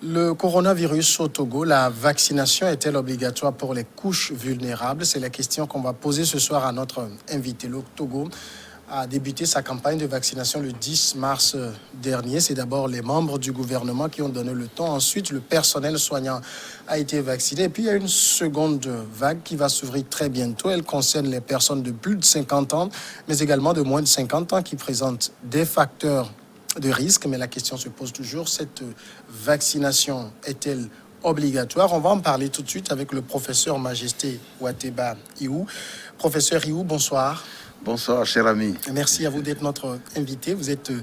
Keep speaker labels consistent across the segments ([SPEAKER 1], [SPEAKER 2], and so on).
[SPEAKER 1] Le coronavirus au Togo, la vaccination est-elle obligatoire pour les couches vulnérables? C'est la question qu'on va poser ce soir à notre invité. Le Togo a débuté sa campagne de vaccination le 10 mars dernier. C'est d'abord les membres du gouvernement qui ont donné le ton. Ensuite, le personnel soignant a été vacciné. Et puis, il y a une seconde vague qui va s'ouvrir très bientôt. Elle concerne les personnes de plus de 50 ans, mais également de moins de 50 ans qui présentent des facteurs de risque. Mais la question se pose toujours, cette vaccination est-elle obligatoire? On va en parler tout de suite avec le professeur Majesté Ouateba Iou. Professeur Iou, bonsoir.
[SPEAKER 2] Bonsoir, cher ami.
[SPEAKER 1] Merci à vous d'être notre invité. Vous êtes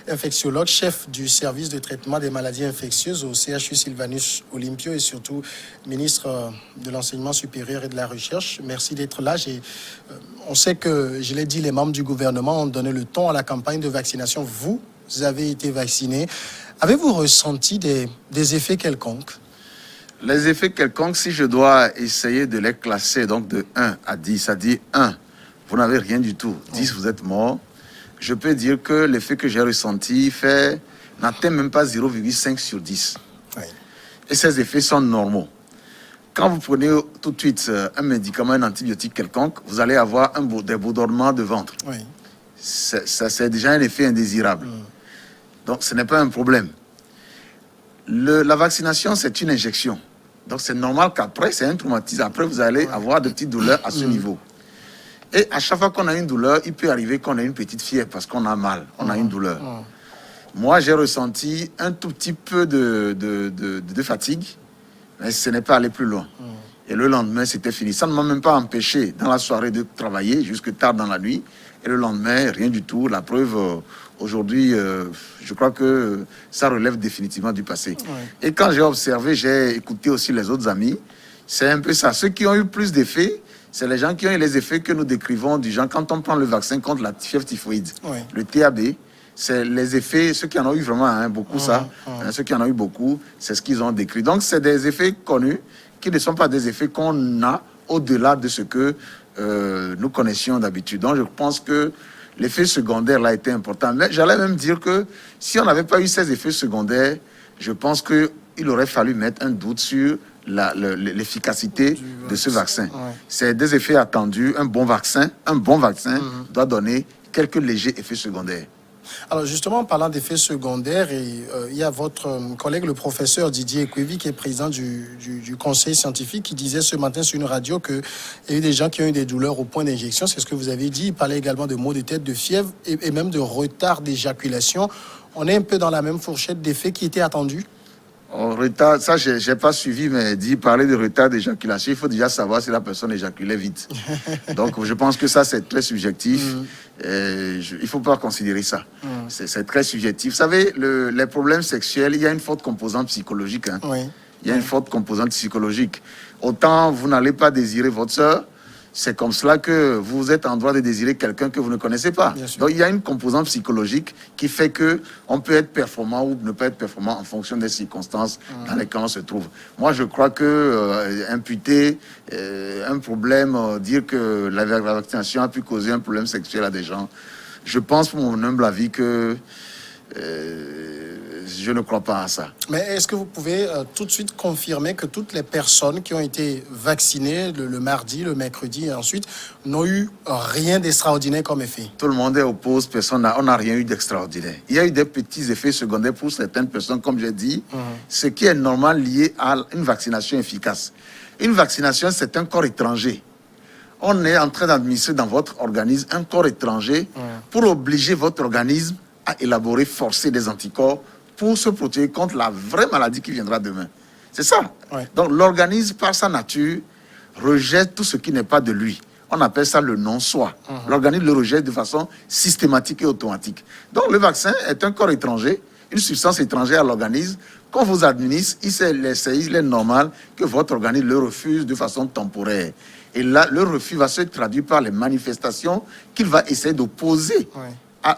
[SPEAKER 1] infectiologue, chef du service de traitement des maladies infectieuses au CHU Sylvanus Olympio et surtout ministre de l'Enseignement supérieur et de la Recherche. Merci d'être là. On sait que, je l'ai dit, les membres du gouvernement ont donné le ton à la campagne de vaccination. Vous avez été vacciné. Avez-vous ressenti des effets quelconques?
[SPEAKER 2] Les effets quelconques, si je dois essayer de les classer, donc de 1 à 10, c'est-à-dire 1, vous n'avez rien du tout. 10, vous êtes mort. Je peux dire que l'effet que j'ai ressenti n'atteint même pas 0,5 sur 10. Oui. Et ces effets sont normaux. Quand vous prenez tout de suite un médicament, un antibiotique quelconque, vous allez avoir des bourdonnements de ventre. Oui. C'est déjà un effet indésirable. Donc, ce n'est pas un problème. La vaccination, c'est une injection. Donc, c'est normal qu'après, c'est un traumatisme. Après, vous allez avoir de petites douleurs à ce niveau. Et à chaque fois qu'on a une douleur, il peut arriver qu'on ait une petite fièvre parce qu'on a mal, on a une douleur. Moi, j'ai ressenti un tout petit peu de fatigue, mais ce n'est pas allé plus loin. Et le lendemain, c'était fini. Ça ne m'a même pas empêché dans la soirée de travailler jusque tard dans la nuit. Et le lendemain, rien du tout. La preuve, aujourd'hui, je crois que ça relève définitivement du passé. Et quand j'ai observé, j'ai écouté aussi les autres amis, c'est un peu ça. Ceux qui ont eu plus d'effets, c'est les gens qui ont eu les effets que nous décrivons du genre quand on prend le vaccin contre la fièvre typhoïde, le TAB, c'est les effets, ceux qui en ont eu vraiment beaucoup ceux qui en ont eu beaucoup, c'est ce qu'ils ont décrit. Donc c'est des effets connus qui ne sont pas des effets qu'on a au-delà de ce que nous connaissions d'habitude. Donc je pense que l'effet secondaire là était important. Mais j'allais même dire que si on n'avait pas eu ces effets secondaires, je pense qu'il aurait fallu mettre un doute sur l'efficacité de ce vaccin. C'est des effets attendus. Un bon vaccin doit donner quelques légers effets secondaires.
[SPEAKER 1] Alors justement, en parlant d'effets secondaires, il y a votre collègue, le professeur Didier Ekwevi, qui est président du conseil scientifique, qui disait ce matin sur une radio qu'il y a eu des gens qui ont eu des douleurs au point d'injection. C'est ce que vous avez dit. Il parlait également de maux de tête, de fièvre et même de retard d'éjaculation. On est un peu dans la même fourchette d'effets qui étaient attendus.
[SPEAKER 2] Retard, ça, je n'ai pas suivi, mais parler de retard d'éjaculation, il faut déjà savoir si la personne éjaculait vite. Donc, je pense que ça, c'est très subjectif. Il ne faut pas considérer ça. C'est très subjectif. Vous savez, les problèmes sexuels, il y a une forte composante psychologique. Il y a une forte composante psychologique. Autant vous n'allez pas désirer votre sœur, c'est comme cela que vous êtes en droit de désirer quelqu'un que vous ne connaissez pas. Donc, il y a une composante psychologique qui fait qu'on peut être performant ou ne pas être performant en fonction des circonstances dans lesquelles on se trouve. Moi, je crois que imputer un problème, dire que la vaccination a pu causer un problème sexuel à des gens, je pense, pour mon humble avis, que je ne crois pas à ça.
[SPEAKER 1] Mais est-ce que vous pouvez tout de suite confirmer que toutes les personnes qui ont été vaccinées le mardi, le mercredi et ensuite n'ont eu rien d'extraordinaire comme effet?
[SPEAKER 2] Tout le monde est opposé, on n'a rien eu d'extraordinaire. Il y a eu des petits effets secondaires pour certaines personnes, comme j'ai dit, ce qui est normal lié à une vaccination efficace. Une vaccination, c'est un corps étranger. On est en train d'administrer dans votre organisme un corps étranger pour obliger votre organisme à élaborer, forcer des anticorps pour se protéger contre la vraie maladie qui viendra demain. C'est ça. Donc l'organisme, par sa nature, rejette tout ce qui n'est pas de lui. On appelle ça le non-soi. L'organisme le rejette de façon systématique et automatique. Donc le vaccin est un corps étranger, une substance étrangère à l'organisme. Quand vous administre, il est normal que votre organisme le refuse de façon temporaire. Et là, le refus va se traduire par les manifestations qu'il va essayer d'opposer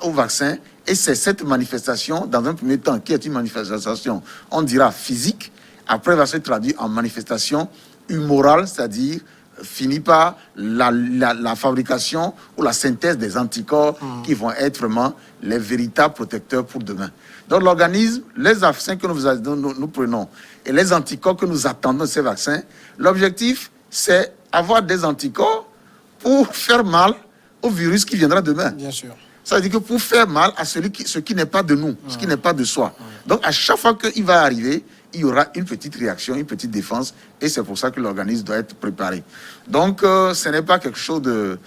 [SPEAKER 2] au vaccin. Et c'est cette manifestation, dans un premier temps, qui est une manifestation, on dira physique, après va se traduire en manifestation humorale, c'est-à-dire finit par la fabrication ou la synthèse des anticorps qui vont être vraiment les véritables protecteurs pour demain. Donc l'organisme, les vaccins que nous prenons et les anticorps que nous attendons de ces vaccins, l'objectif, c'est avoir des anticorps pour faire mal au virus qui viendra demain.
[SPEAKER 1] Bien sûr.
[SPEAKER 2] Ça veut dire que pour faire mal à ce qui n'est pas de nous, ce qui n'est pas de soi. Donc à chaque fois qu'il va arriver, il y aura une petite réaction, une petite défense, et c'est pour ça que l'organisme doit être préparé. Donc ce n'est pas quelque chose de...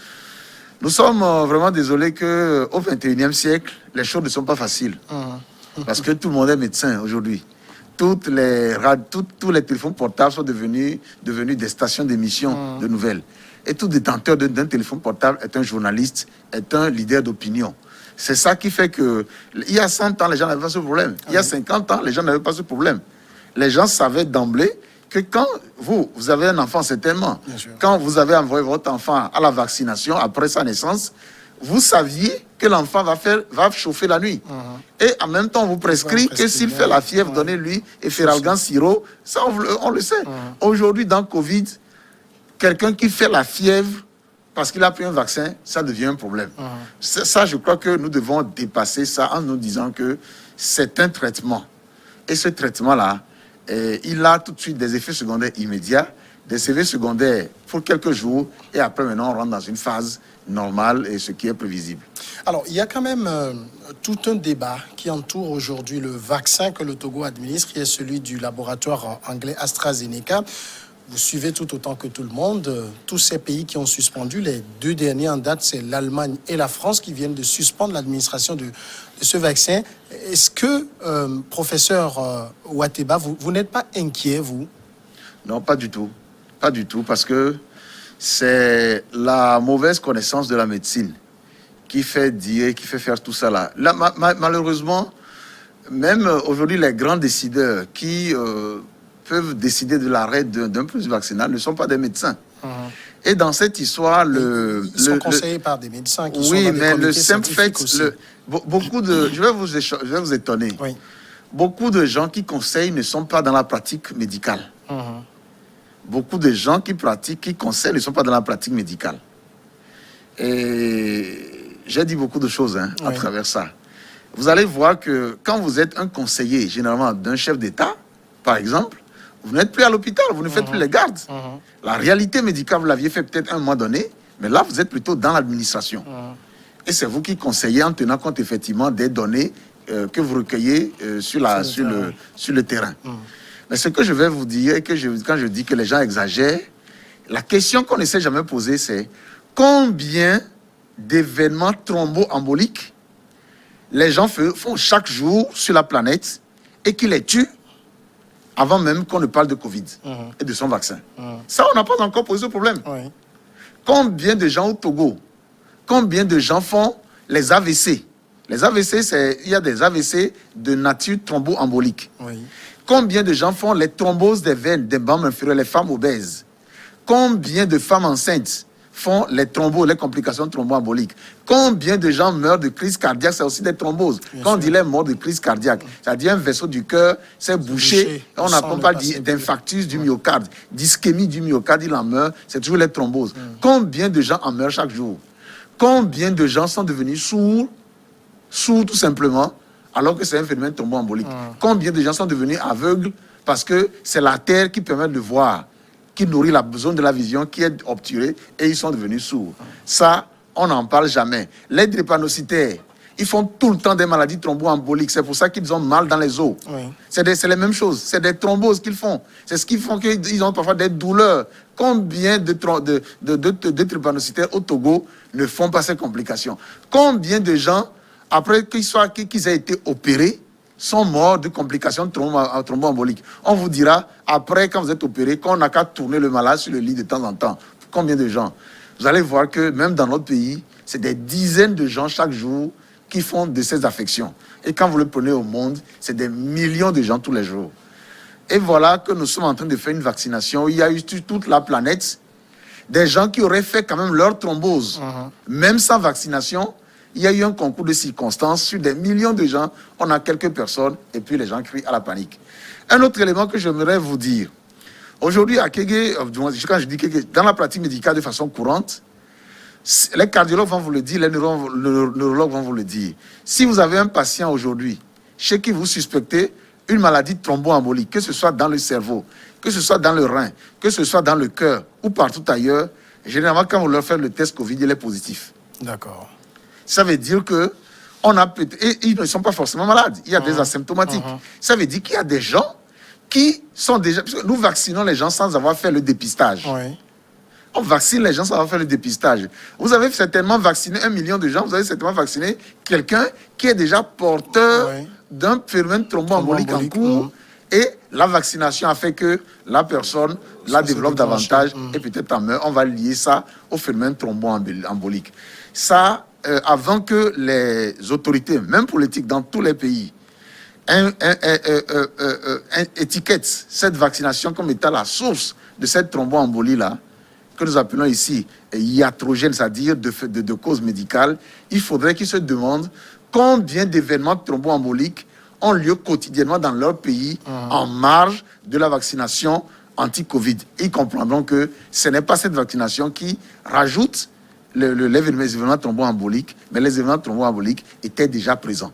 [SPEAKER 2] Nous sommes vraiment désolés qu'au XXIe siècle, les choses ne sont pas faciles. Parce que tout le monde est médecin aujourd'hui. Tous les téléphones portables sont devenus des stations d'émission de nouvelles. Et tout détenteur d'un téléphone portable est un journaliste, est un leader d'opinion. C'est ça qui fait que, il y a 100 ans, les gens n'avaient pas ce problème. Il y a 50 ans, les gens n'avaient pas ce problème. Les gens savaient d'emblée que quand vous avez un enfant, certainement, quand vous avez envoyé votre enfant à la vaccination après sa naissance, vous saviez que l'enfant va chauffer la nuit. Et en même temps, on vous prescrit que s'il fait la fièvre, donnez-lui Efferalgan sirop. Ça, on le sait. Aujourd'hui, dans Covid, quelqu'un qui fait la fièvre parce qu'il a pris un vaccin, ça devient un problème. Ça, je crois que nous devons dépasser ça en nous disant que c'est un traitement. Et ce traitement-là, il a tout de suite des effets secondaires immédiats, des effets secondaires pour quelques jours, et après, maintenant, on rentre dans une phase normale et ce qui est prévisible.
[SPEAKER 1] Alors, il y a quand même tout un débat qui entoure aujourd'hui le vaccin que le Togo administre, qui est celui du laboratoire anglais AstraZeneca. Vous suivez tout autant que tout le monde. Tous ces pays qui ont suspendu, les deux derniers en date, c'est l'Allemagne et la France qui viennent de suspendre l'administration de ce vaccin. Est-ce que, professeur Ouatteba, vous n'êtes pas inquiet, vous?
[SPEAKER 2] Non, pas du tout. Pas du tout, parce que c'est la mauvaise connaissance de la médecine qui fait faire tout ça là. Malheureusement, même aujourd'hui, les grands décideurs qui peuvent décider de l'arrêt d'un processus vaccinal ne sont pas des médecins. Et dans cette histoire,
[SPEAKER 1] ils sont conseillés par des médecins qui sont dans des
[SPEAKER 2] mais le
[SPEAKER 1] comités
[SPEAKER 2] simple fait,
[SPEAKER 1] aussi.
[SPEAKER 2] je vais vous étonner.
[SPEAKER 1] Oui.
[SPEAKER 2] Beaucoup de gens qui conseillent ne sont pas dans la pratique médicale. Beaucoup de gens qui conseillent ne sont pas dans la pratique médicale. Et j'ai dit beaucoup de choses à travers ça. Vous allez voir que quand vous êtes un conseiller, généralement d'un chef d'État, par exemple, vous n'êtes plus à l'hôpital, vous ne faites plus les gardes. La réalité médicale, vous l'aviez fait peut-être un mois donné, mais là, vous êtes plutôt dans l'administration. Et c'est vous qui conseillez en tenant compte effectivement des données que vous recueillez sur le terrain. Mais ce que je vais vous dire, et quand je dis que les gens exagèrent, la question qu'on ne s'est jamais posée, c'est combien d'événements thromboemboliques les gens font chaque jour sur la planète et qui les tuent avant même qu'on ne parle de Covid et de son vaccin. Ça, on n'a pas encore posé ce problème. Combien de gens au Togo, combien de gens font les AVC? Les AVC, il y a des AVC de nature thromboembolique. Combien de gens font les thromboses des veines, des membres inférieurs, les femmes obèses? Combien de femmes enceintes font les complications thromboemboliques? Combien de gens meurent de crise cardiaque? C'est aussi des thromboses. Quand on dit les morts de crise cardiaque, c'est-à-dire un vaisseau du cœur s'est bouché, on n'a pas dit d'infarctus du myocarde, d'ischémie du myocarde, il en meurt, c'est toujours les thromboses. Combien de gens en meurent chaque jour? Combien de gens sont devenus sourds tout simplement, alors que c'est un phénomène thromboembolique? Combien de gens sont devenus aveugles parce que c'est l'artère qui permet de voir, qui nourrit la zone de la vision qui est obturée, et ils sont devenus sourds. Ça, on n'en parle jamais. Les drépanocytaires, ils font tout le temps des maladies thromboemboliques. C'est pour ça qu'ils ont mal dans les os. C'est les mêmes choses. C'est des thromboses qu'ils font. C'est ce qui fait qu'ils ont parfois des douleurs. Combien de drépanocytaires au Togo ne font pas ces complications? Combien de gens, après qu'ils aient été opérés, sont morts de complications thromboemboliques? On vous dira, après, quand vous êtes opéré, qu'on n'a qu'à tourner le malade sur le lit de temps en temps. Combien de gens? Vous allez voir que même dans notre pays, c'est des dizaines de gens chaque jour qui font de ces affections. Et quand vous le prenez au monde, c'est des millions de gens tous les jours. Et voilà que nous sommes en train de faire une vaccination. Il y a eu sur toute la planète des gens qui auraient fait quand même leur thrombose. Même sans vaccination, il y a eu un concours de circonstances sur des millions de gens. On a quelques personnes et puis les gens crient à la panique. Un autre élément que j'aimerais vous dire. Aujourd'hui, à Kégué, quand je dis Kégué, dans la pratique médicale de façon courante, les cardiologues vont vous le dire, les neurologues vont vous le dire. Si vous avez un patient aujourd'hui chez qui vous suspectez une maladie thromboembolique, que ce soit dans le cerveau, que ce soit dans le rein, que ce soit dans le cœur ou partout ailleurs, généralement, quand vous leur faites le test Covid, il est positif.
[SPEAKER 1] D'accord.
[SPEAKER 2] Ça veut dire que et ils ne sont pas forcément malades. Il y a des asymptomatiques. Ça veut dire qu'il y a des gens qui sont déjà... Parce que nous vaccinons les gens sans avoir fait le dépistage.
[SPEAKER 1] Oui.
[SPEAKER 2] On vaccine les gens sans avoir fait le dépistage. Vous avez certainement vacciné 1 million de gens. Vous avez certainement vacciné quelqu'un qui est déjà porteur d'un phénomène thromboembolique en cours. Et la vaccination a fait que la personne la développe davantage et peut-être en meurt. On va lier ça au phénomène thromboembolique. Ça, avant que les autorités, même politiques dans tous les pays, étiquettent cette vaccination comme étant la source de cette thromboembolie-là, que nous appelons ici iatrogène, c'est-à-dire de cause médicale, il faudrait qu'ils se demandent combien d'événements thromboemboliques ont lieu quotidiennement dans leur pays en marge de la vaccination anti-Covid. Ils comprendront que ce n'est pas cette vaccination qui rajoute les événements thromboemboliques, mais les événements thromboemboliques étaient déjà présents.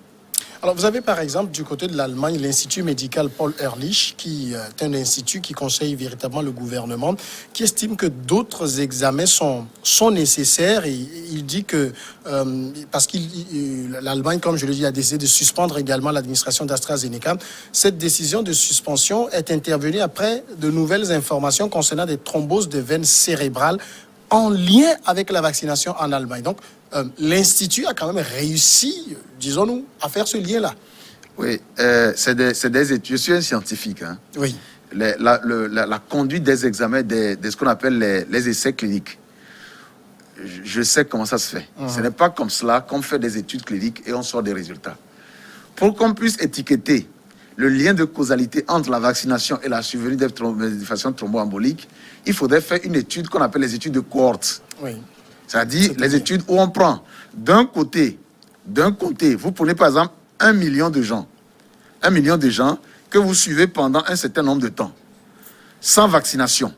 [SPEAKER 1] Alors, vous avez par exemple du côté de l'Allemagne l'Institut médical Paul Ehrlich, qui est un institut qui conseille véritablement le gouvernement, qui estime que d'autres examens sont nécessaires. Et il dit que, parce que l'Allemagne, comme je le dis, a décidé de suspendre également l'administration d'AstraZeneca, cette décision de suspension est intervenue après de nouvelles informations concernant des thromboses de veines cérébrales en lien avec la vaccination en Allemagne. Donc, l'Institut a quand même réussi, disons-nous, à faire ce lien-là.
[SPEAKER 2] Oui, c'est des études. Je suis un scientifique. Hein.
[SPEAKER 1] Oui.
[SPEAKER 2] La conduite des examens, de ce qu'on appelle les essais cliniques, je sais comment ça se fait. Ce n'est pas comme cela qu'on fait des études cliniques et on sort des résultats. Pour qu'on puisse étiqueter le lien de causalité entre la vaccination et la survenue des manifestations thromboemboliques, il faudrait faire une étude qu'on appelle les études de cohorte.
[SPEAKER 1] Oui.
[SPEAKER 2] C'est-à-dire les études où on prend d'un côté, vous prenez par exemple 1 million de gens que vous suivez pendant un certain nombre de temps, sans vaccination,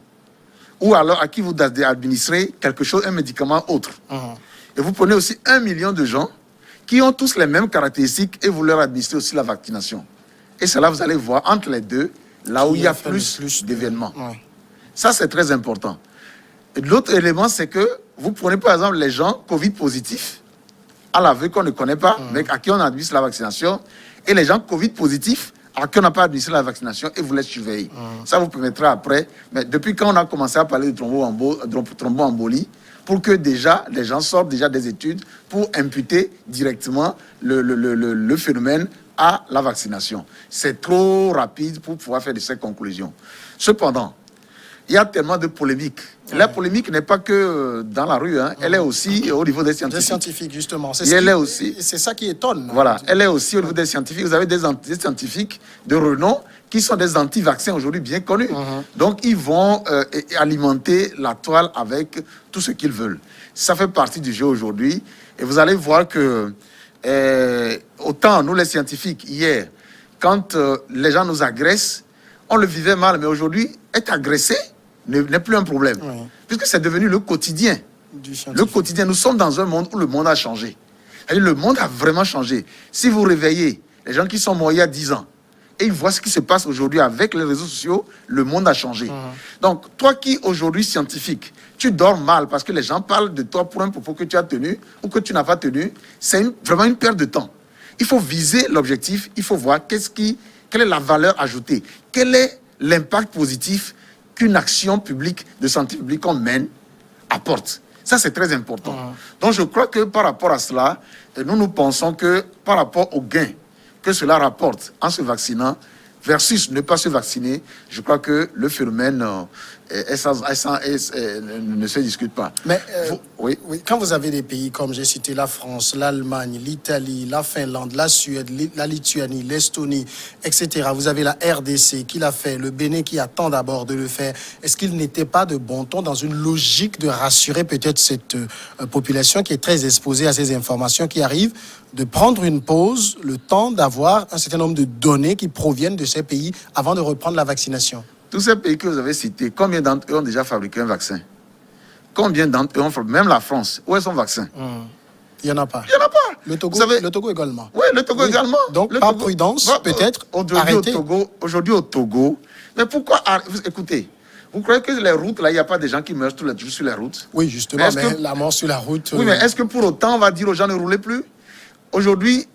[SPEAKER 2] ou alors à qui vous administrez quelque chose, un médicament autre. Et vous prenez aussi 1 million de gens qui ont tous les mêmes caractéristiques et vous leur administrez aussi la vaccination. Et c'est là vous allez voir entre les deux, là où il y a plus d'événements. Ça, c'est très important. L'autre élément, c'est que vous prenez par exemple les gens Covid positifs, à la vue qu'on ne connaît pas, mais à qui on administre la vaccination, et les gens Covid positifs, à qui on n'a pas administré la vaccination, et vous les surveillez. Ça vous permettra après, mais depuis quand on a commencé à parler de thromboembolie, pour que déjà les gens sortent déjà des études pour imputer directement le phénomène à la vaccination. C'est trop rapide pour pouvoir faire de ces conclusions. Cependant, il y a tellement de polémiques. La polémique n'est pas que dans la rue, hein. Elle est aussi au niveau des scientifiques.
[SPEAKER 1] Des scientifiques, justement.
[SPEAKER 2] C'est
[SPEAKER 1] ça qui étonne.
[SPEAKER 2] Voilà, elle est aussi au niveau des scientifiques. Vous avez des scientifiques de renom qui sont des anti-vaccins aujourd'hui bien connus. Donc, ils vont alimenter la toile avec tout ce qu'ils veulent. Ça fait partie du jeu aujourd'hui. Et vous allez voir que, autant nous les scientifiques, hier, quand les gens nous agressent, on le vivait mal, mais aujourd'hui, être agressé n'est plus un problème. Puisque c'est devenu le quotidien. Le quotidien, nous sommes dans un monde où le monde a changé. Et le monde a vraiment changé. Si vous réveillez les gens qui sont morts il y a 10 ans, et ils voient ce qui se passe aujourd'hui avec les réseaux sociaux, le monde a changé. Donc, toi qui, aujourd'hui, scientifique, tu dors mal parce que les gens parlent de toi pour un propos que tu as tenu ou que tu n'as pas tenu, c'est vraiment une perte de temps. Il faut viser l'objectif, il faut voir quelle est la valeur ajoutée, quel est l'impact positif qu'une action publique, de santé publique qu'on mène, apporte. Ça, c'est très important. Donc, je crois que par rapport à cela, nous pensons que par rapport aux gains que cela rapporte en se vaccinant versus ne pas se vacciner, je crois que le phénomène ne se discute pas.
[SPEAKER 1] Mais oui, quand vous avez des pays comme j'ai cité la France, l'Allemagne, l'Italie, la Finlande, la Suède, la Lituanie, l'Estonie, etc., vous avez la RDC qui l'a fait, le Bénin qui attend d'abord de le faire. Est-ce qu'il n'était pas de bon ton dans une logique de rassurer peut-être cette population qui est très exposée à ces informations qui arrivent, de prendre une pause, le temps d'avoir un certain nombre de données qui proviennent de ces pays avant de reprendre la vaccination?
[SPEAKER 2] Tous ces pays que vous avez cités, combien d'entre eux ont déjà fabriqué un vaccin? Combien d'entre eux ont fabriqué? Même la France, où est son vaccin?
[SPEAKER 1] Il n'y en a pas.
[SPEAKER 2] Il n'y en a pas.
[SPEAKER 1] Le Togo,
[SPEAKER 2] Vous savez,
[SPEAKER 1] le Togo également.
[SPEAKER 2] Oui, le Togo également.
[SPEAKER 1] Donc,
[SPEAKER 2] le
[SPEAKER 1] par
[SPEAKER 2] Togo,
[SPEAKER 1] prudence, peut-être
[SPEAKER 2] aujourd'hui
[SPEAKER 1] arrêter.
[SPEAKER 2] aujourd'hui au Togo, mais pourquoi écoutez, vous croyez que les routes, là, il n'y a pas des gens qui meurent tous les jours sur les routes?
[SPEAKER 1] Oui, justement, mais la mort sur la route...
[SPEAKER 2] Oui, mais est-ce que pour autant, on va dire aux gens ne roulez plus? Aujourd'hui,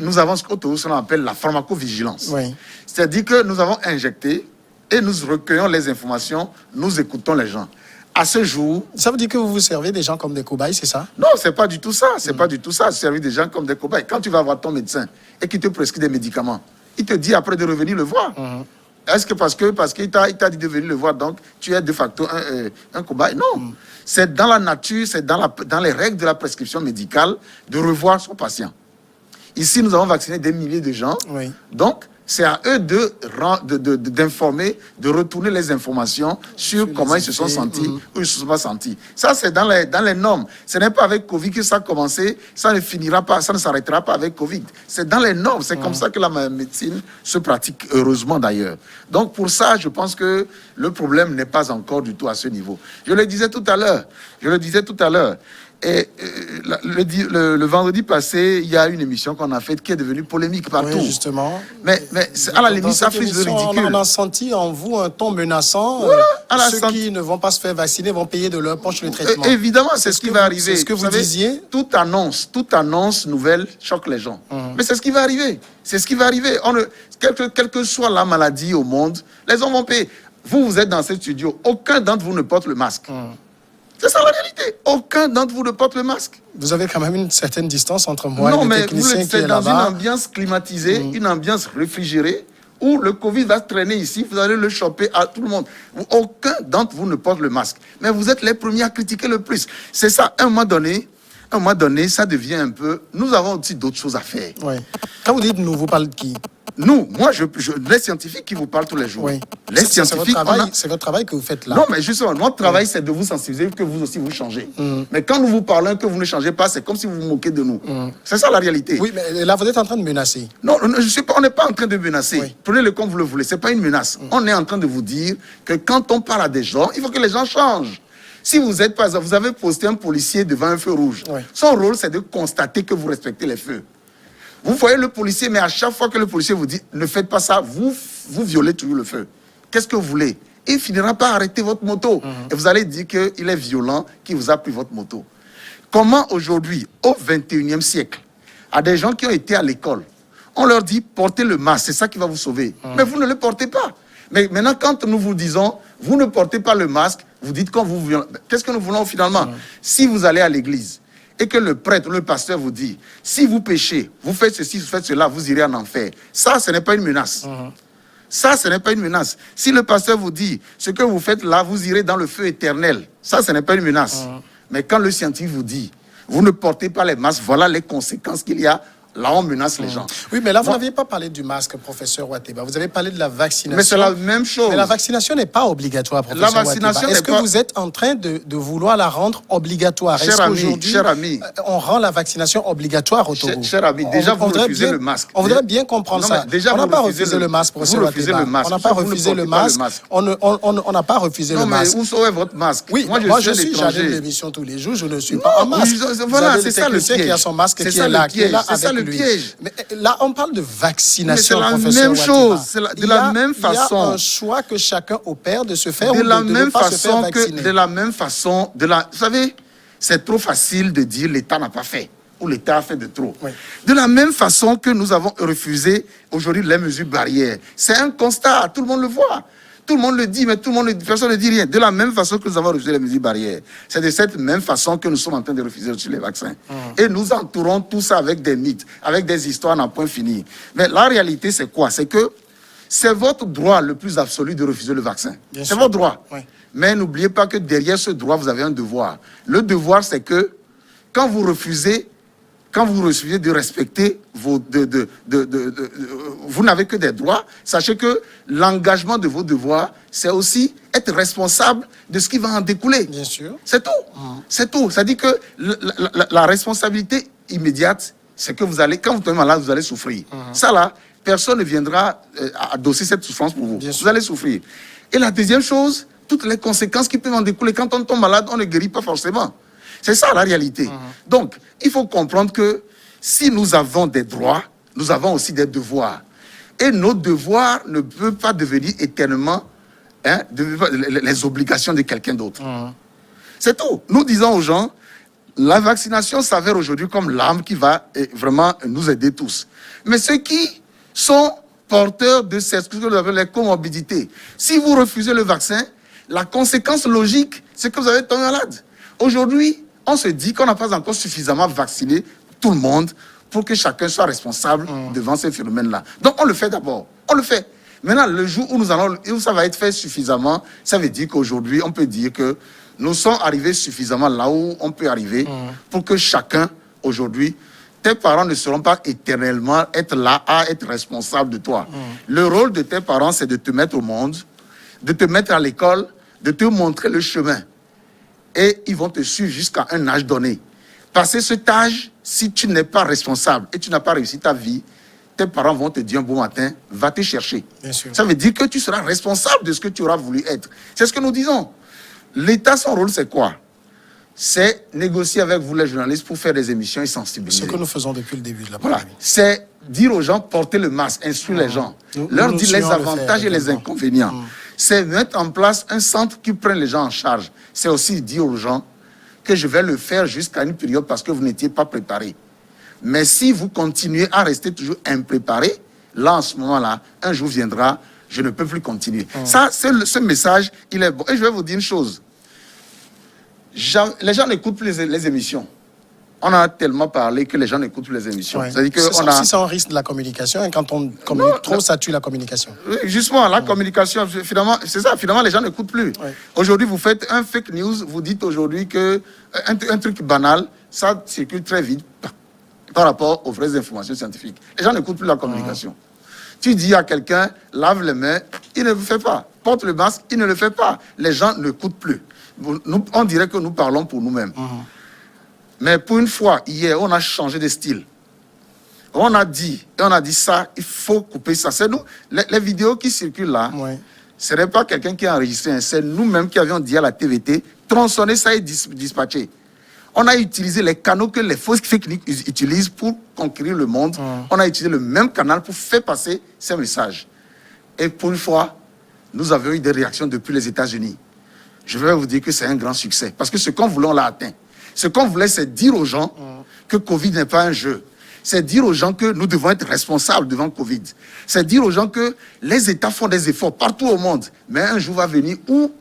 [SPEAKER 2] nous avons ce qu'on appelle la pharmacovigilance.
[SPEAKER 1] Oui.
[SPEAKER 2] C'est-à-dire que nous avons injecté et nous recueillons les informations, nous écoutons les gens. À ce jour...
[SPEAKER 1] Ça veut dire que vous vous servez des gens comme des cobayes, c'est ça?
[SPEAKER 2] Non, c'est pas du tout ça. C'est pas du tout ça. Servir des gens comme des cobayes. Quand tu vas voir ton médecin et qu'il te prescrit des médicaments, il te dit après de revenir le voir. Est-ce que parce qu'il t'a dit de venir le voir, donc tu es de facto un cobaye? Non. C'est dans la nature, c'est dans les règles de la prescription médicale de revoir son patient. Ici, nous avons vacciné des milliers de gens.
[SPEAKER 1] Oui.
[SPEAKER 2] Donc, c'est à eux d'informer, de retourner les informations sur comment ils se sont sentis ou ils ne se sont pas sentis. Ça, c'est dans les normes. Ce n'est pas avec Covid que ça a commencé, ça ne finira pas, ça ne s'arrêtera pas avec Covid. C'est dans les normes, c'est comme ça que la médecine se pratique, heureusement d'ailleurs. Donc, pour ça, je pense que le problème n'est pas encore du tout à ce niveau. Je le disais tout à l'heure. Et le vendredi passé, il y a une émission qu'on a faite qui est devenue polémique partout.
[SPEAKER 1] Oui, justement.
[SPEAKER 2] Mais à la limite, ça fait le ridicule.
[SPEAKER 1] On a senti en vous un ton menaçant.
[SPEAKER 2] Voilà,
[SPEAKER 1] ceux qui ne vont pas se faire vacciner vont payer de leur poche le traitement.
[SPEAKER 2] Évidemment, c'est ce qui va arriver.
[SPEAKER 1] C'est ce que vous disiez.
[SPEAKER 2] Toute annonce nouvelle choque les gens. Mais c'est ce qui va arriver. C'est ce qui va arriver. Quelle que soit la maladie au monde, les gens vont payer. Vous êtes dans ce studio. Aucun d'entre vous ne porte le masque. C'est ça la réalité. Aucun d'entre vous ne porte le masque.
[SPEAKER 1] Vous avez quand même une certaine distance entre moi et le technicien qui est là-bas. Non, mais vous êtes
[SPEAKER 2] dans une ambiance climatisée, une ambiance réfrigérée, où le Covid va traîner ici, vous allez le choper à tout le monde. Aucun d'entre vous ne porte le masque. Mais vous êtes les premiers à critiquer le plus. C'est ça, à un moment donné, ça devient un peu... Nous avons aussi d'autres choses à faire.
[SPEAKER 1] Oui. Quand vous dites nous, vous parlez de qui?
[SPEAKER 2] Nous, moi, les scientifiques qui vous parlent tous les jours.
[SPEAKER 1] Oui.
[SPEAKER 2] Les scientifiques,
[SPEAKER 1] c'est votre travail que vous faites là.
[SPEAKER 2] Non, mais justement, notre travail, c'est de vous sensibiliser, que vous aussi, vous changez. Mais quand nous vous parlons, que vous ne changez pas, c'est comme si vous vous moquez de nous. C'est ça la réalité.
[SPEAKER 1] Oui, mais là, vous êtes en train de menacer.
[SPEAKER 2] Non, on n'est pas en train de menacer. Oui. Prenez-le comme vous le voulez. Ce n'est pas une menace. On est en train de vous dire que quand on parle à des gens, il faut que les gens changent. Si vous êtes, par exemple, vous avez posté un policier devant un feu rouge. Oui. Son rôle, c'est de constater que vous respectez les feux. Vous voyez le policier, mais à chaque fois que le policier vous dit « ne faites pas ça », vous violez toujours le feu. Qu'est-ce que vous voulez? Il finira par arrêter votre moto. Et vous allez dire qu'il est violent, qu'il vous a pris votre moto. Comment aujourd'hui, au 21e siècle, à des gens qui ont été à l'école, on leur dit « portez le masque, c'est ça qui va vous sauver ». Mais vous ne le portez pas. Mais maintenant, quand nous vous disons « vous ne portez pas le masque », vous dites quand vous violez. Qu'est-ce que nous voulons finalement? Si vous allez à l'église, et que le prêtre, le pasteur vous dit, si vous péchez, vous faites ceci, vous faites cela, vous irez en enfer. Ça, ce n'est pas une menace. Ça, ce n'est pas une menace. Si le pasteur vous dit, ce que vous faites là, vous irez dans le feu éternel. Ça, ce n'est pas une menace. Mais quand le scientifique vous dit, vous ne portez pas les masques, voilà les conséquences qu'il y a. Là, on menace les gens.
[SPEAKER 1] Oui, mais là, vous n'aviez pas parlé du masque, professeur Ouatteba. Vous avez parlé de la vaccination.
[SPEAKER 2] Mais c'est la même chose.
[SPEAKER 1] Mais la vaccination n'est pas obligatoire, professeur Ouatteba. Est-ce que vous êtes en train de vouloir la rendre obligatoire? Est-ce qu'aujourd'hui,
[SPEAKER 2] cher ami,
[SPEAKER 1] on rend la vaccination obligatoire au Togo?
[SPEAKER 2] Cher ami, déjà, vous refusez le masque.
[SPEAKER 1] On voudrait bien comprendre ça.
[SPEAKER 2] Déjà,
[SPEAKER 1] on n'a pas refusé le masque, professeur Ouatteba. On n'a pas refusé le masque. On n'a pas refusé le masque.
[SPEAKER 2] Non, mais où est votre masque?
[SPEAKER 1] Oui, moi, je suis j'anime l'émission tous les jours. Je ne suis pas en masque.
[SPEAKER 2] Voilà, c'est ça le piège.
[SPEAKER 1] Qui a son masque, qui est là,
[SPEAKER 2] c'est ça le piège.
[SPEAKER 1] Là, on parle de vaccination,
[SPEAKER 2] mais
[SPEAKER 1] professeur
[SPEAKER 2] c'est la même chose,
[SPEAKER 1] de la même façon. Il y a un choix que chacun opère de se faire ou de ne pas se faire vacciner.
[SPEAKER 2] De la même façon, vous savez, c'est trop facile de dire l'État n'a pas fait ou l'État a fait de trop. Oui. De la même façon que nous avons refusé aujourd'hui les mesures barrières. C'est un constat, tout le monde le voit. Tout le monde le dit, mais personne ne dit rien. De la même façon que nous avons refusé les mesures barrières, c'est de cette même façon que nous sommes en train de refuser aussi les vaccins. Et nous entourons tout ça avec des mythes, avec des histoires n'en point fini. Mais la réalité, c'est quoi? C'est que c'est votre droit le plus absolu de refuser le vaccin. C'est votre droit. Oui. Mais n'oubliez pas que derrière ce droit, vous avez un devoir. Le devoir, c'est que quand vous refusez de respecter vous n'avez que des droits, sachez que l'engagement de vos devoirs, c'est aussi être responsable de ce qui va en découler.
[SPEAKER 1] Bien sûr.
[SPEAKER 2] C'est tout. C'est tout. Ça dit que la responsabilité immédiate, c'est que vous allez, quand vous tombez malade, vous allez souffrir. Ça là, personne ne viendra adosser cette souffrance pour vous.
[SPEAKER 1] Bien sûr.
[SPEAKER 2] Vous allez souffrir. Et la deuxième chose, toutes les conséquences qui peuvent en découler. Quand on tombe malade, on ne guérit pas forcément. C'est ça la réalité. Donc, il faut comprendre que si nous avons des droits, nous avons aussi des devoirs. Et nos devoirs ne peuvent pas devenir éternellement les obligations de quelqu'un d'autre. C'est tout. Nous disons aux gens, la vaccination s'avère aujourd'hui comme l'arme qui va vraiment nous aider tous. Mais ceux qui sont porteurs de ce que vous appelez les comorbidités, si vous refusez le vaccin, la conséquence logique, c'est que vous allez tomber malade. Aujourd'hui, on se dit qu'on n'a pas encore suffisamment vacciné tout le monde pour que chacun soit responsable devant ces phénomènes-là. Donc, on le fait d'abord. On le fait. Maintenant, le jour où ça va être fait suffisamment, ça veut dire qu'aujourd'hui, on peut dire que nous sommes arrivés suffisamment là où on peut arriver pour que chacun, aujourd'hui, tes parents ne seront pas éternellement être là à être responsables de toi. Le rôle de tes parents, c'est de te mettre au monde, de te mettre à l'école, de te montrer le chemin. Et ils vont te suivre jusqu'à un âge donné. Passé cet âge, si tu n'es pas responsable et tu n'as pas réussi ta vie, tes parents vont te dire un bon matin, va te chercher.
[SPEAKER 1] Bien sûr.
[SPEAKER 2] Ça veut dire que tu seras responsable de ce que tu auras voulu être. C'est ce que nous disons. L'État, son rôle, c'est quoi? C'est négocier avec vous, les journalistes, pour faire des émissions et sensibiliser.
[SPEAKER 1] Ce que nous faisons depuis le début de la
[SPEAKER 2] Voilà.
[SPEAKER 1] pandémie.
[SPEAKER 2] C'est dire aux gens, portez le masque, instruire les gens, leur
[SPEAKER 1] nous
[SPEAKER 2] dire les
[SPEAKER 1] suivons le
[SPEAKER 2] avantages
[SPEAKER 1] faire
[SPEAKER 2] et les
[SPEAKER 1] également.
[SPEAKER 2] inconvénients. C'est mettre en place un centre qui prenne les gens en charge. C'est aussi dire aux gens que je vais le faire jusqu'à une période parce que vous n'étiez pas préparés. Mais si vous continuez à rester toujours impréparés, là, en ce moment-là, un jour viendra, je ne peux plus continuer. Ça, ce message, il est bon. Et je vais vous dire une chose. Les gens n'écoutent plus les émissions. On a tellement parlé que les gens n'écoutent plus les émissions.
[SPEAKER 1] Ouais.
[SPEAKER 2] C'est-à-dire que
[SPEAKER 1] C'est un risque de la communication. Et quand on communique trop, ça tue la communication.
[SPEAKER 2] Justement, la communication, finalement, c'est ça. Finalement, les gens n'écoutent plus.
[SPEAKER 1] Ouais.
[SPEAKER 2] Aujourd'hui, vous faites un fake news, vous dites aujourd'hui que un truc banal, ça circule très vite par rapport aux vraies informations scientifiques. Les gens n'écoutent plus la communication. Tu dis à quelqu'un, lave les mains, il ne le fait pas. Porte le masque, il ne le fait pas. Les gens n'écoutent plus. On dirait que nous parlons pour nous-mêmes. Mais pour une fois, hier, on a changé de style. On a dit ça, il faut couper ça. C'est nous, les vidéos qui circulent là, ce n'est pas quelqu'un qui a enregistré, c'est nous-mêmes qui avions dit à la TVT, tronçonner ça et dispatcher. On a utilisé les canaux que les fausses fake news utilisent pour conquérir le monde. On a utilisé le même canal pour faire passer ces messages. Et pour une fois, nous avons eu des réactions depuis les États-Unis. Je vais vous dire que c'est un grand succès. Parce que ce qu'on voulait, on l'a atteint. Ce qu'on voulait, c'est dire aux gens que Covid n'est pas un jeu. C'est dire aux gens que nous devons être responsables devant Covid. C'est dire aux gens que les États font des efforts partout au monde. Mais un jour va venir où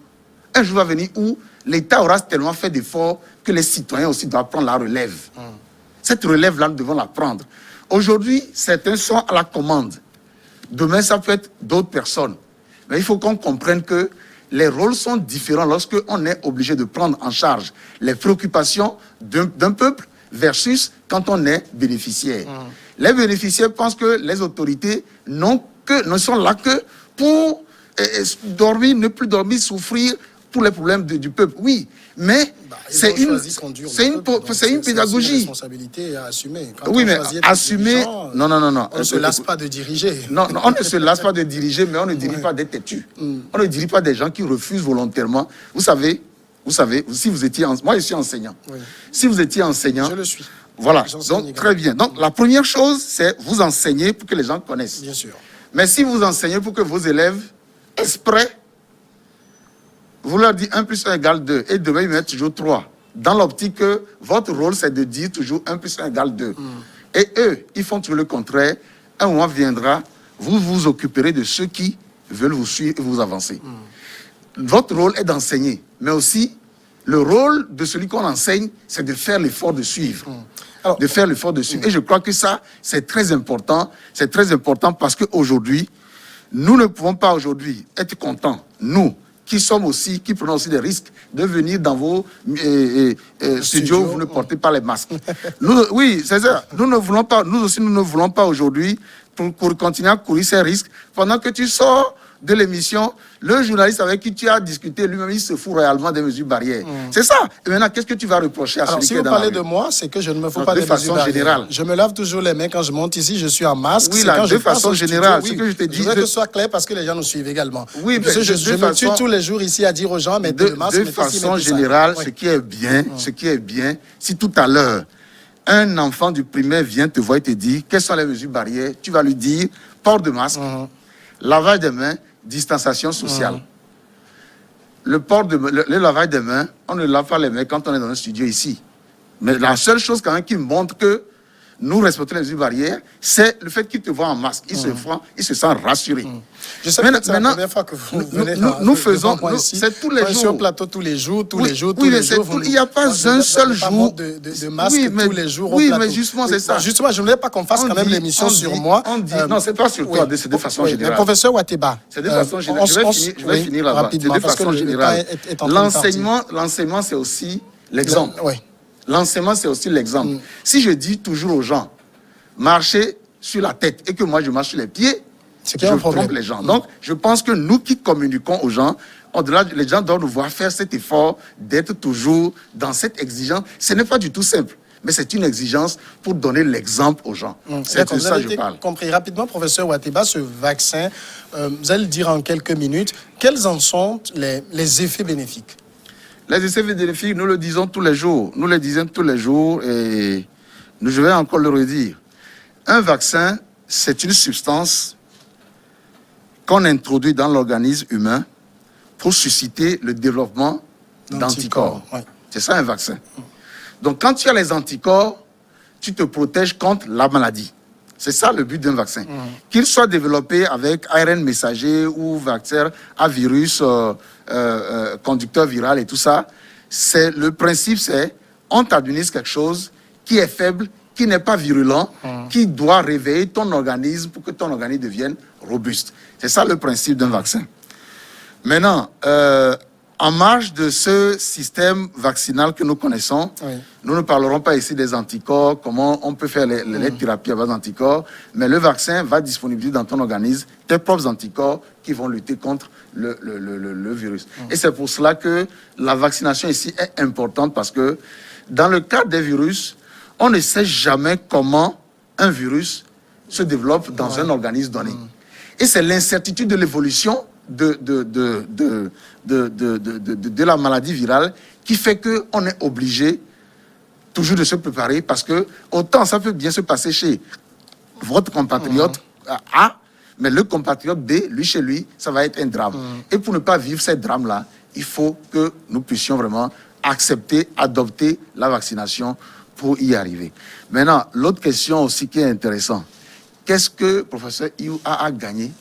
[SPEAKER 2] l'État aura tellement fait d'efforts que les citoyens aussi doivent prendre la relève. Cette relève-là, nous devons la prendre. Aujourd'hui, certains sont à la commande. Demain, ça peut être d'autres personnes. Mais il faut qu'on comprenne que les rôles sont différents lorsque on est obligé de prendre en charge les préoccupations d'un peuple versus quand on est bénéficiaire. Les bénéficiaires pensent que les autorités ne sont là que pour dormir, ne plus dormir, souffrir pour les problèmes du peuple. Oui, mais c'est une pédagogie.
[SPEAKER 1] C'est une responsabilité à assumer. Quand
[SPEAKER 2] oui,
[SPEAKER 1] on
[SPEAKER 2] mais
[SPEAKER 1] choisit d'être
[SPEAKER 2] assumer...
[SPEAKER 1] dirigeant,
[SPEAKER 2] Non.
[SPEAKER 1] on ne se lasse pas de diriger.
[SPEAKER 2] Non, on ne se lasse pas de diriger, mais on ne dirige pas des têtus. On ne dirige pas des gens qui refusent volontairement. Vous savez, si vous étiez... Moi, je suis enseignant. Oui. Si vous étiez enseignant...
[SPEAKER 1] Je le suis.
[SPEAKER 2] Voilà, donc très bien. Donc, la première chose, c'est vous enseigner pour que les gens connaissent.
[SPEAKER 1] Bien sûr.
[SPEAKER 2] Mais si vous enseignez pour que vos élèves, exprès, vous leur dites 1 plus 1 égale 2, et demain, ils mettent toujours 3. Dans l'optique que votre rôle, c'est de dire toujours 1 plus 1 égale 2. Et eux, ils font tout le contraire. Un moment viendra, vous vous occuperez de ceux qui veulent vous suivre et vous avancer. Votre rôle est d'enseigner, mais aussi, le rôle de celui qu'on enseigne, c'est de faire l'effort de suivre. Alors, de faire l'effort de suivre. Et je crois que ça, c'est très important. C'est très important parce qu'aujourd'hui, nous ne pouvons pas aujourd'hui être contents, nous, qui prenons aussi des risques de venir dans vos studios où vous ne portez pas les masques. Oui, c'est ça. Nous aussi, nous ne voulons pas aujourd'hui, pour continuer à courir ces risques, pendant que tu sors de l'émission, le journaliste avec qui tu as discuté, lui-même, il se fout réellement des mesures barrières. C'est ça. Et maintenant, qu'est-ce que tu vas reprocher à celui
[SPEAKER 1] Si
[SPEAKER 2] qui est
[SPEAKER 1] vous
[SPEAKER 2] dans la
[SPEAKER 1] parlez
[SPEAKER 2] rue?
[SPEAKER 1] de moi, c'est que je ne me fous
[SPEAKER 2] Non,
[SPEAKER 1] pas
[SPEAKER 2] de
[SPEAKER 1] des
[SPEAKER 2] façon
[SPEAKER 1] mesures barrières.
[SPEAKER 2] générale.
[SPEAKER 1] Je me lave toujours les mains quand je monte ici, je suis en masque.
[SPEAKER 2] Oui,
[SPEAKER 1] C'est
[SPEAKER 2] là,
[SPEAKER 1] quand
[SPEAKER 2] de
[SPEAKER 1] je passe
[SPEAKER 2] façon
[SPEAKER 1] au studio,
[SPEAKER 2] générale,
[SPEAKER 1] oui.
[SPEAKER 2] ce que je te dis,
[SPEAKER 1] Je veux que ce soit clair parce que les gens nous suivent également.
[SPEAKER 2] Oui,
[SPEAKER 1] Parce
[SPEAKER 2] mais
[SPEAKER 1] que je
[SPEAKER 2] de
[SPEAKER 1] me tue
[SPEAKER 2] façon-
[SPEAKER 1] tous les jours ici à dire aux gens, mettez le masque,
[SPEAKER 2] De
[SPEAKER 1] mettez ci,
[SPEAKER 2] façon
[SPEAKER 1] mettez ça.
[SPEAKER 2] générale,
[SPEAKER 1] Oui.
[SPEAKER 2] ce qui est bien, si tout à l'heure, un enfant du primaire vient te voir et te dit quelles sont les mesures barrières, tu vas lui dire port de masque, lavage des mains, distanciation sociale. Le lavage des mains, on ne lave pas les mains quand on est dans un studio ici. Mais la seule chose quand même qui montre que nous respectons les mesures barrières, c'est le fait qu'il te voit en masque. Il se sent rassuré.
[SPEAKER 1] Je sais que c'est la première fois que vous venez
[SPEAKER 2] nous faisons,
[SPEAKER 1] ici.
[SPEAKER 2] c'est tous les
[SPEAKER 1] Moi, je suis
[SPEAKER 2] jours.
[SPEAKER 1] au plateau tous les jours, tous
[SPEAKER 2] Oui,
[SPEAKER 1] les jours,
[SPEAKER 2] oui,
[SPEAKER 1] tous
[SPEAKER 2] mais
[SPEAKER 1] les
[SPEAKER 2] c'est
[SPEAKER 1] jours.
[SPEAKER 2] tout- il n'y a pas un seul jour
[SPEAKER 1] de masque
[SPEAKER 2] mais-
[SPEAKER 1] tous les jours au
[SPEAKER 2] oui,
[SPEAKER 1] plateau.
[SPEAKER 2] mais justement, c'est ça.
[SPEAKER 1] Justement, je ne voulais pas qu'on fasse quand même l'émission sur moi.
[SPEAKER 2] Non, c'est pas sur toi, c'est de façon
[SPEAKER 1] Mais
[SPEAKER 2] générale.
[SPEAKER 1] professeur Wateba.
[SPEAKER 2] C'est de façon générale. Je vais finir là-bas. C'est
[SPEAKER 1] Rapidement,
[SPEAKER 2] de
[SPEAKER 1] parce que
[SPEAKER 2] façon
[SPEAKER 1] le
[SPEAKER 2] générale.
[SPEAKER 1] temps est en train de partir.
[SPEAKER 2] L'enseignement, c'est aussi l'exemple.
[SPEAKER 1] Oui.
[SPEAKER 2] L'enseignement, c'est aussi l'exemple. Si je dis toujours aux gens, marchez sur la tête et que moi, je marche sur les pieds,
[SPEAKER 1] C'est qu'il y a un problème.
[SPEAKER 2] trompe les gens. Donc, je pense que nous qui communiquons aux gens, au-delà, les gens doivent nous voir faire cet effort d'être toujours dans cette exigence. Ce n'est pas du tout simple, mais c'est une exigence pour donner l'exemple aux gens. C'est
[SPEAKER 1] D'accord,
[SPEAKER 2] de
[SPEAKER 1] vous
[SPEAKER 2] ça
[SPEAKER 1] avez
[SPEAKER 2] que je
[SPEAKER 1] été
[SPEAKER 2] parle.
[SPEAKER 1] compris rapidement, professeur Wateba, ce vaccin, vous allez le dire en quelques minutes, quels en sont les effets bénéfiques?
[SPEAKER 2] Les essais bénéfiques, nous le disons tous les jours. Nous le disons tous les jours et je vais encore le redire. Un vaccin, c'est une substance qu'on introduit dans l'organisme humain pour susciter le développement d'anticorps.
[SPEAKER 1] Ouais.
[SPEAKER 2] C'est ça un vaccin. Donc quand tu as les anticorps, tu te protèges contre la maladie. C'est ça le but d'un vaccin. Qu'il soit développé avec ARN messager ou vaccin à virus, conducteur viral et tout ça, le principe c'est on t'administre quelque chose qui est faible, qui n'est pas virulent, qui doit réveiller ton organisme pour que ton organisme devienne robuste. C'est ça le principe d'un vaccin. Maintenant, en marge de ce système vaccinal que nous connaissons, nous ne parlerons pas ici des anticorps, comment on peut faire les thérapies à base d'anticorps, mais le vaccin va disponibiliser dans ton organisme tes propres anticorps qui vont lutter contre le virus. Et c'est pour cela que la vaccination ici est importante parce que dans le cas des virus, on ne sait jamais comment un virus se développe dans un organisme donné. Et c'est l'incertitude de l'évolution de la maladie virale qui fait qu'on est obligé toujours de se préparer parce que autant ça peut bien se passer chez votre compatriote A, mais le compatriote B, lui chez lui, ça va être un drame. Et pour ne pas vivre ce drame-là, il faut que nous puissions vraiment accepter, adopter la vaccination pour y arriver. Maintenant, l'autre question aussi qui est intéressante, qu'est-ce que professeur Iou a gagné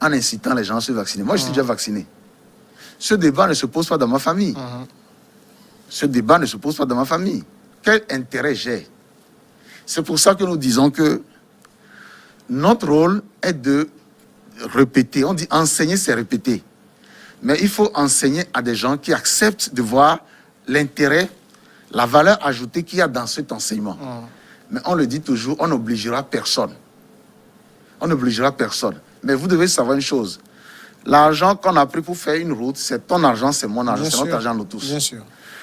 [SPEAKER 2] en incitant les gens à se vacciner? Moi, je suis déjà vacciné. Ce débat ne se pose pas dans ma famille. Ce débat ne se pose pas dans ma famille. Quel intérêt j'ai? C'est pour ça que nous disons que notre rôle est de répéter. On dit enseigner, c'est répéter. Mais il faut enseigner à des gens qui acceptent de voir l'intérêt, la valeur ajoutée qu'il y a dans cet enseignement. Mais on le dit toujours, on n'obligera personne. On n'obligera personne. Mais vous devez savoir une chose. L'argent qu'on a pris pour faire une route, c'est ton argent, c'est mon argent, c'est notre argent, nous tous.
[SPEAKER 1] Bien sûr.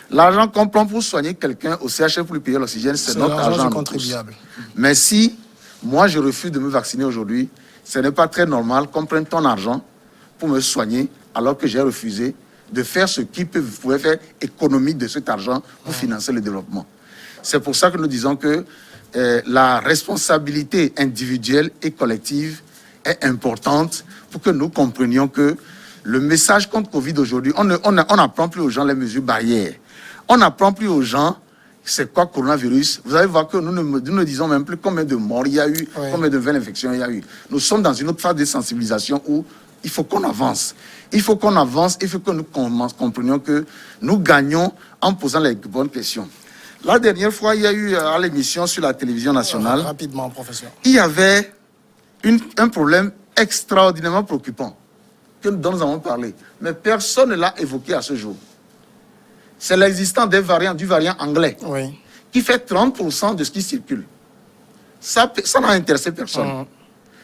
[SPEAKER 2] L'argent qu'on prend pour soigner quelqu'un au CHF pour lui payer l'oxygène, c'est notre argent, nous tous.
[SPEAKER 1] Contribuable.
[SPEAKER 2] Mais si moi je refuse de me vacciner aujourd'hui, ce n'est pas très normal qu'on prenne ton argent pour me soigner alors que j'ai refusé de faire ce qui pouvait faire économie de cet argent pour financer le développement. C'est pour ça que nous disons que la responsabilité individuelle et collective est importante pour que nous comprenions que le message contre Covid aujourd'hui, on n'apprend plus aux gens les mesures barrières. On n'apprend plus aux gens c'est quoi coronavirus. Vous allez voir que nous ne disons même plus combien de morts il y a eu, combien de nouvelles infections il y a eu. Nous sommes dans une autre phase de sensibilisation où il faut qu'on avance. Il faut qu'on avance, il faut que nous comprenions que nous gagnons en posant les bonnes questions. La dernière fois, il y a eu à l'émission sur la télévision nationale,
[SPEAKER 1] Rapidement, professeur.
[SPEAKER 2] il y avait un problème extraordinairement préoccupant dont nous avons parlé. Mais personne ne l'a évoqué à ce jour. C'est l'existence du variant anglais, qui fait 30% de ce qui circule. Ça n'a intéressé personne.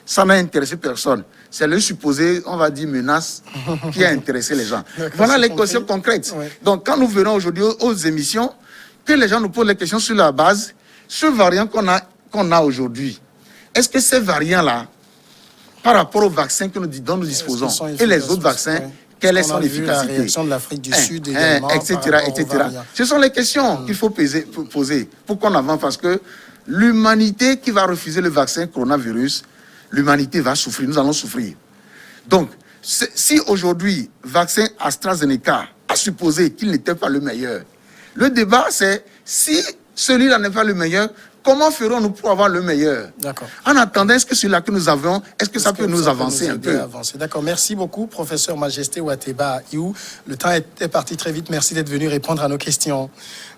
[SPEAKER 2] ça n'a intéressé personne. C'est le supposé, on va dire, menace qui a intéressé les gens. Voilà les questions concrètes.
[SPEAKER 1] Ouais.
[SPEAKER 2] Donc, quand nous venons aujourd'hui aux émissions, que les gens nous posent les questions sur la base, ce variant qu'on a aujourd'hui, est-ce que ces variants-là, par rapport aux vaccins dont nous disposons, et les autres vaccins, quelle est son efficacité?
[SPEAKER 1] La réaction de l'Afrique du Sud également,
[SPEAKER 2] etc. Ce sont les questions qu'il faut poser pour qu'on avance, parce que l'humanité qui va refuser le vaccin coronavirus, l'humanité va souffrir, nous allons souffrir. Donc, si aujourd'hui, vaccin AstraZeneca a supposé qu'il n'était pas le meilleur, le débat c'est, si celui-là n'est pas le meilleur, comment ferons-nous pour avoir le meilleur?
[SPEAKER 1] D'accord.
[SPEAKER 2] En attendant, est-ce que celui-là que nous avons, est-ce que ça peut nous avancer un peu?
[SPEAKER 1] D'accord, merci beaucoup, professeur Majesté Ouateba Iou. Le temps est parti très vite. Merci d'être venu répondre à nos questions.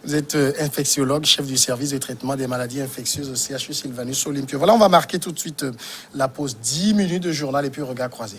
[SPEAKER 1] Vous êtes infectiologue, chef du service de traitement des maladies infectieuses au CHU Sylvanus Olympio. Voilà, on va marquer tout de suite la pause. 10 minutes de journal et puis regard croisé.